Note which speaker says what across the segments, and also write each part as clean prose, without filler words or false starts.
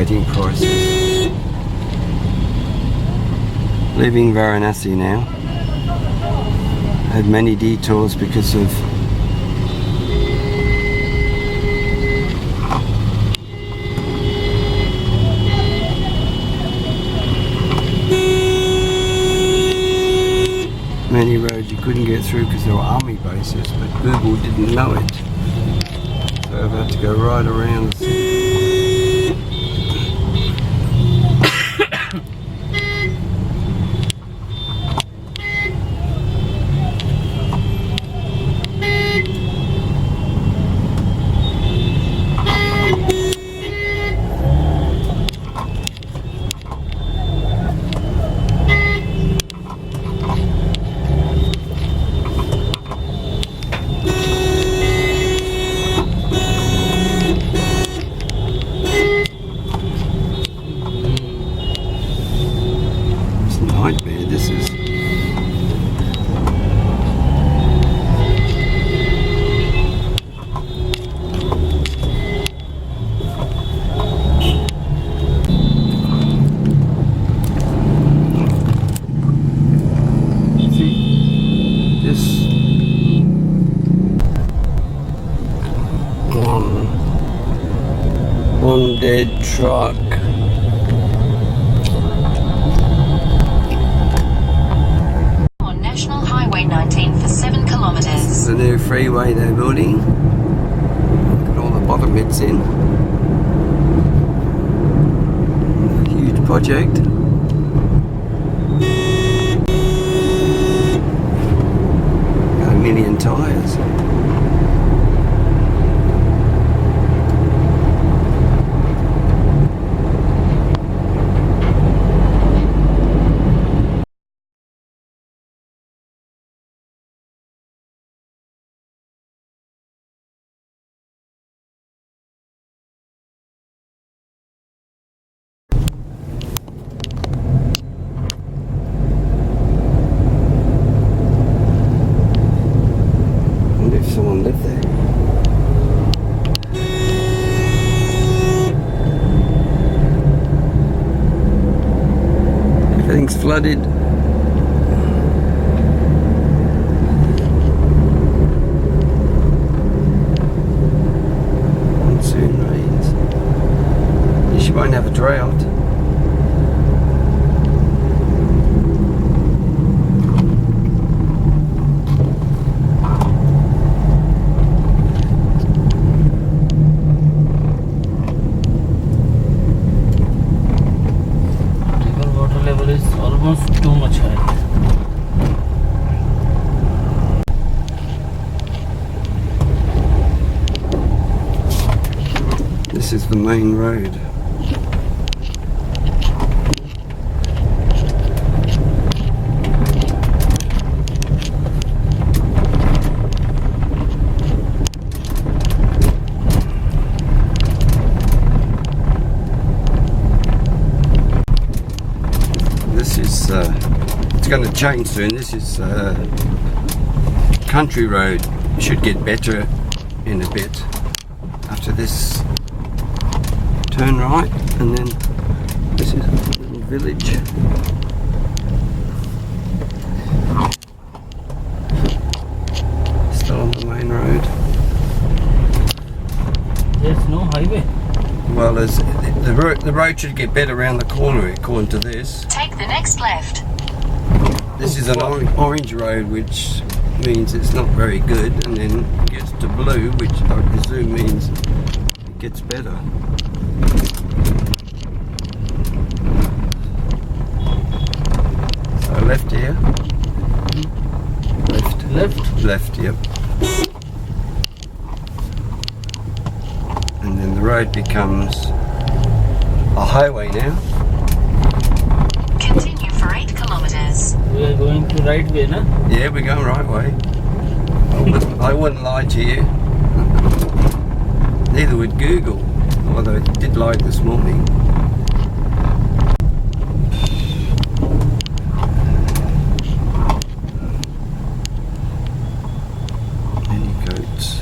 Speaker 1: fluctuating prices. Leaving Varanasi now. Had many detours because of many roads you couldn't get through because there were army bases, but Google didn't know it. So I've had to go right around the city. Nightmare this is. See this one dead truck.
Speaker 2: Highway 19 for 7 kilometers.
Speaker 1: This is the new freeway they're building. Look at all the bottom bits in. Huge project. Got 1 million tyres. Someone lived there. Everything's flooded. Monsoon rains. You won't have a drought.
Speaker 3: Almost too much high.
Speaker 1: This is the main road. This is it's going to change soon. This is country road. Should get better in a bit after this turn right, and then this is a little village. Still on the main road.
Speaker 3: There's no highway.
Speaker 1: Well, the road should get better around the corner according to this.
Speaker 2: Take the next left.
Speaker 1: This is an orange road, which means it's not very good, and then it gets to blue, which I presume means it gets better. So left here. Left, yep. And then the road becomes a highway now.
Speaker 2: Continue for 8 kilometers.
Speaker 3: We are going to right way, na?
Speaker 1: Yeah, we're going right way. I wouldn't lie to you. Neither would Google, although it did lie this morning. Many goats.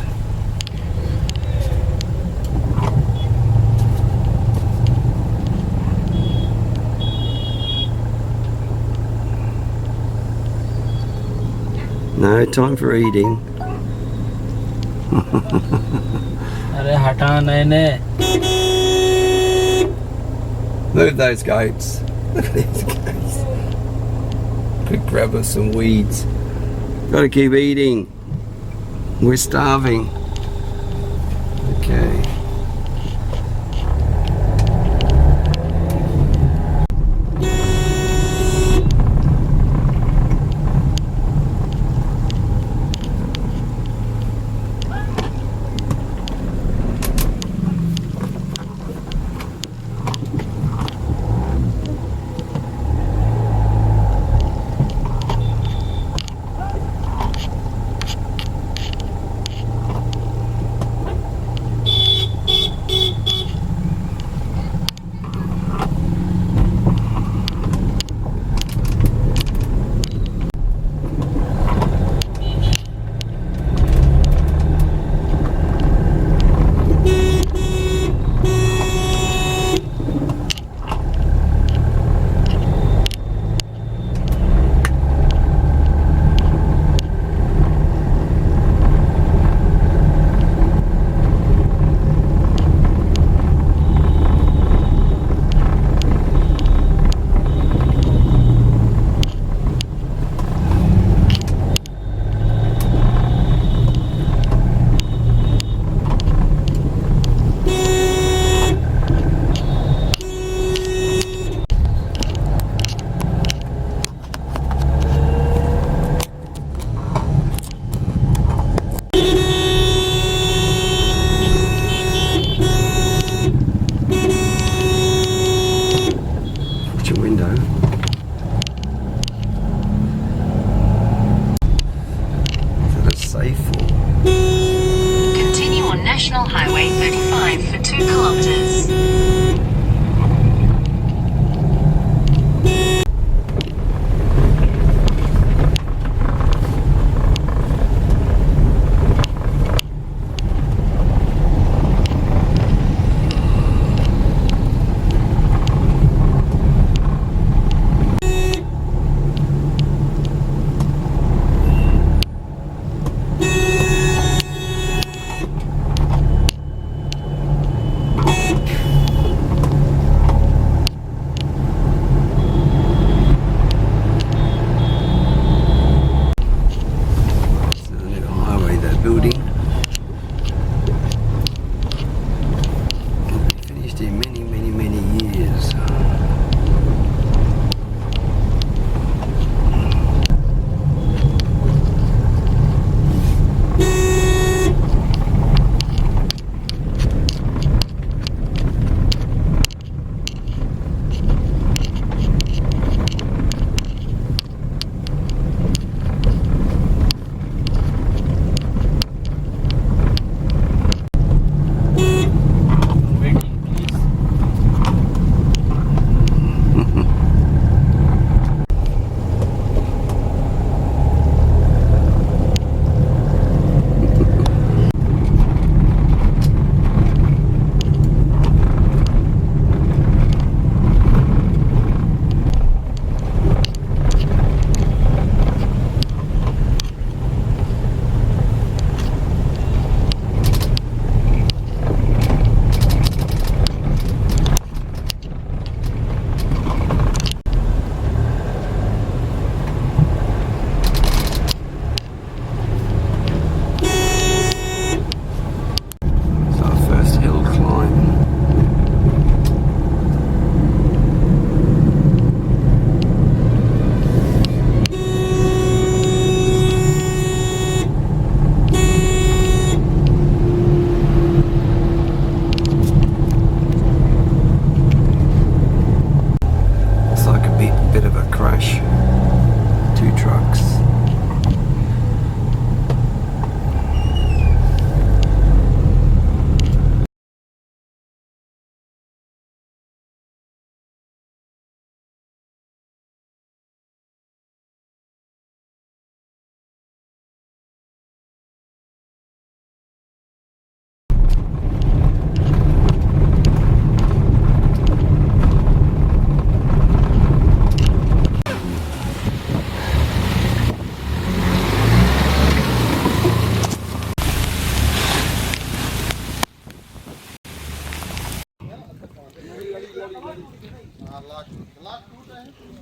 Speaker 1: No time for eating.
Speaker 3: अरे हटा नए
Speaker 1: Look at those goats. Look at these goats. Quick grab us some weeds. Gotta keep eating. We're starving. Okay.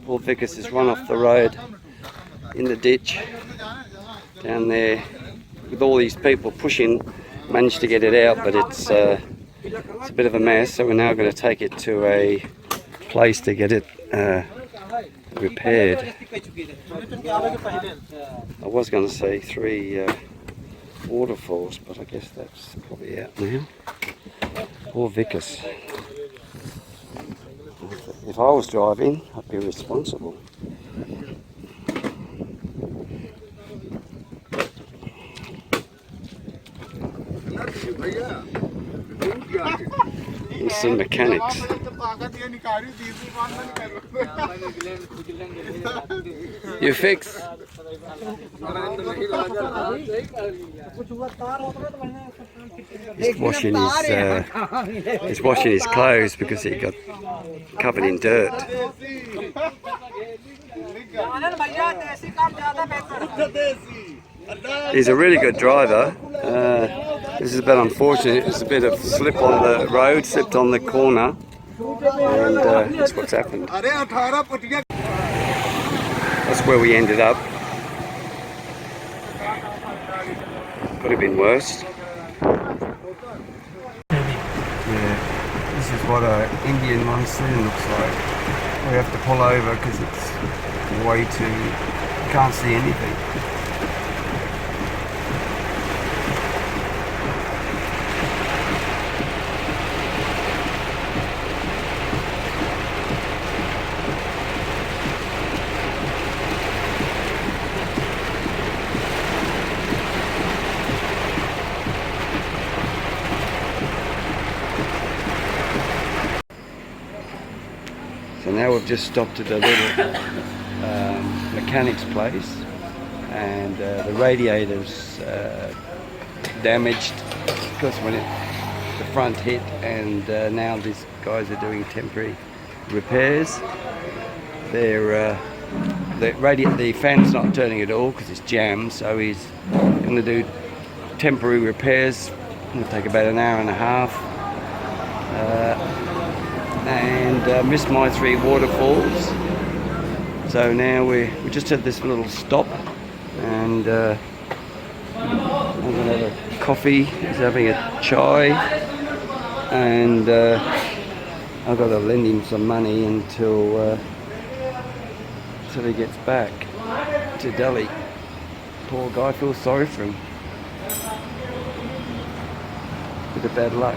Speaker 1: Poor Vickers has run off the road in the ditch down there with all these people pushing. Managed to get it out, but it's a bit of a mess, so we're now going to take it to a place to get it repaired. I was going to say 3 waterfalls, but I guess that's probably out now. Poor Vickers. If I was driving, I'd be responsible. And some mechanics. You fix? He's washing his clothes because he got covered in dirt. He's a really good driver. This is a bit unfortunate. There's a bit of slip on the road, slipped on the corner, and that's what's happened. That's where we ended up. Could have been worse. Yeah, this is what an Indian monsoon looks like. We have to pull over because it's way too... You can't see anything. So now we've just stopped at a little mechanic's place, and the radiator's damaged because when the front hit, and now these guys are doing temporary repairs. The fan's not turning at all because it's jammed, so he's going to do temporary repairs. It'll take about an hour and a half. And missed my 3 waterfalls. So now we just had this little stop, and I'm going to have a coffee. He's having a chai, and I've got to lend him some money until he gets back to Delhi. Poor guy, feels sorry for him. Bit of bad luck.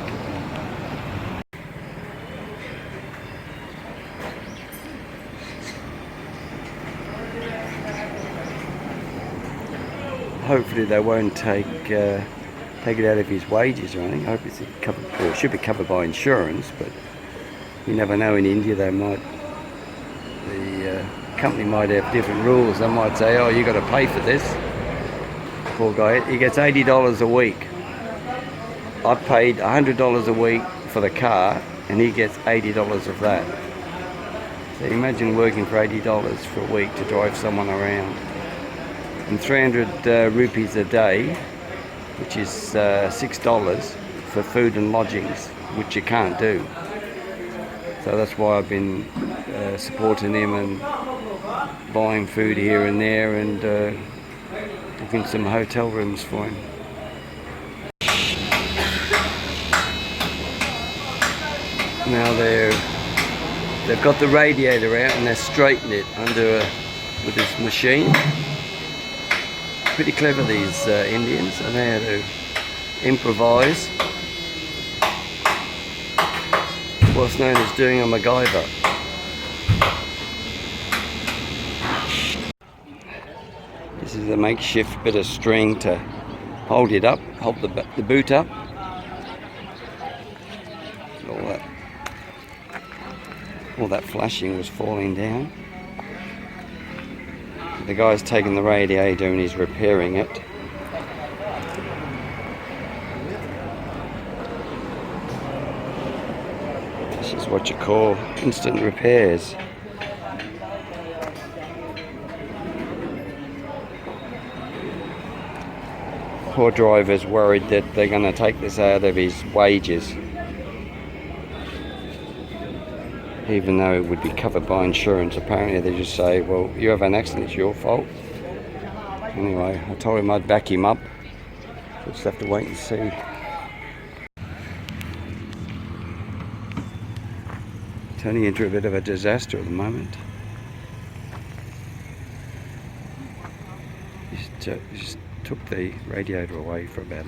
Speaker 1: Hopefully they won't take it out of his wages or anything. I hope it's covered, or it should be covered by insurance, but you never know. In India the company might have different rules. They might say, oh, you got to pay for this. Poor guy, he gets $80 a week. I've paid $100 a week for the car, and he gets $80 of that. So imagine working for $80 for a week to drive someone around. And 300 rupees a day, which is $6 for food and lodgings, which you can't do. So that's why I've been supporting him and buying food here and there, and booking some hotel rooms for him. Now they've got the radiator out and they're straightening it with this machine. Pretty clever, these Indians. They know how to improvise. What's known as doing a MacGyver. This is a makeshift bit of string to hold it up, hold the boot up. All that flashing was falling down. The guy's taking the radiator and he's repairing it. This is what you call instant repairs. Poor driver's worried that they're going to take this out of his wages. even though it would be covered by insurance. Apparently they just say, well, you have an accident, it's your fault. Anyway, I told him I'd back him up. We'll just have to wait and see. Turning into a bit of a disaster at the moment. Just took the radiator away for about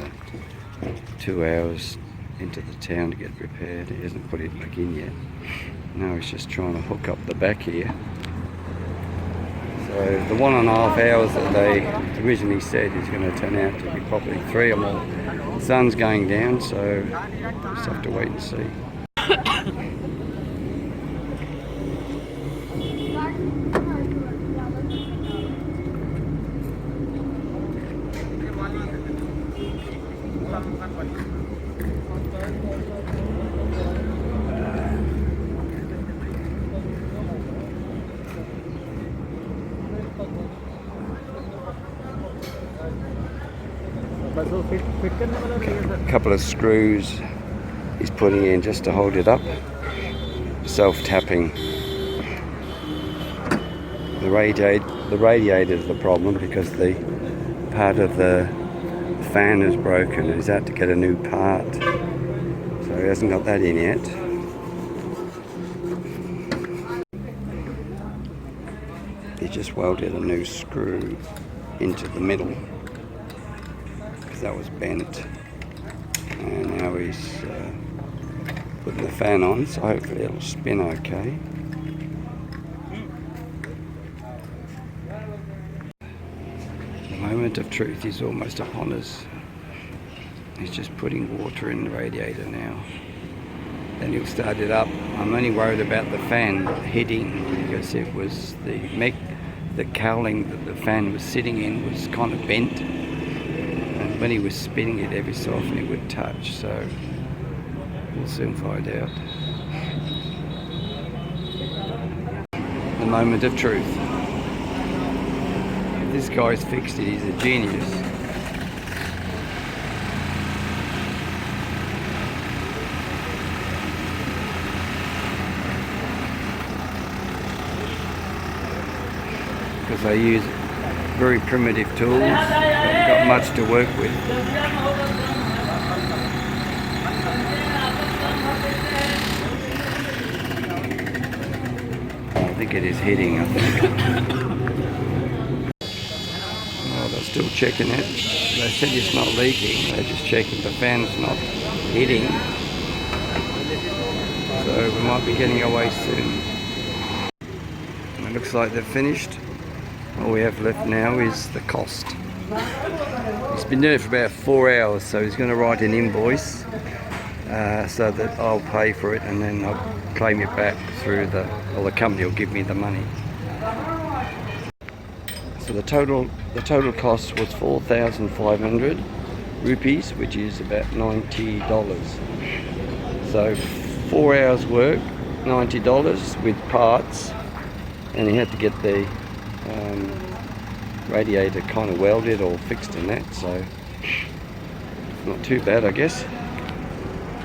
Speaker 1: 2 hours into the town to get repaired. He hasn't put it back in yet. Now he's just trying to hook up the back here. So the 1.5 hours that they originally said is going to turn out to be probably 3 or more. The sun's going down, so just have to wait and see. A couple of screws he's putting in just to hold it up. Self-tapping. The radiator is the problem because the part of the fan is broken and he's had to get a new part. So he hasn't got that in yet. He just welded a new screw into the middle because that was bent. And now he's putting the fan on, so hopefully it'll spin okay. The moment of truth is almost upon us. He's just putting water in the radiator now. Then he'll start it up. I'm only worried about the fan hitting because it was the cowling that the fan was sitting in was kind of bent. And when he was spinning it every so often it would touch, so we'll soon find out. The moment of truth. If this guy's fixed it, he's a genius. Because they use very primitive tools, haven't got much to work with. I think it is hitting, I think. Oh, they're still checking it. They said it's not leaking, they're just checking the fan's not hitting. So we might be getting away soon. It looks like they've finished. All we have left now is the cost. He's been doing it for about 4 hours, so he's going to write an invoice so that I'll pay for it and then I'll claim it back through the company will give me the money. So the total cost was 4,500 rupees, which is about $90. So 4 hours work, $90 with parts, and he had to get the radiator kind of welded or fixed in that, so not too bad, I guess.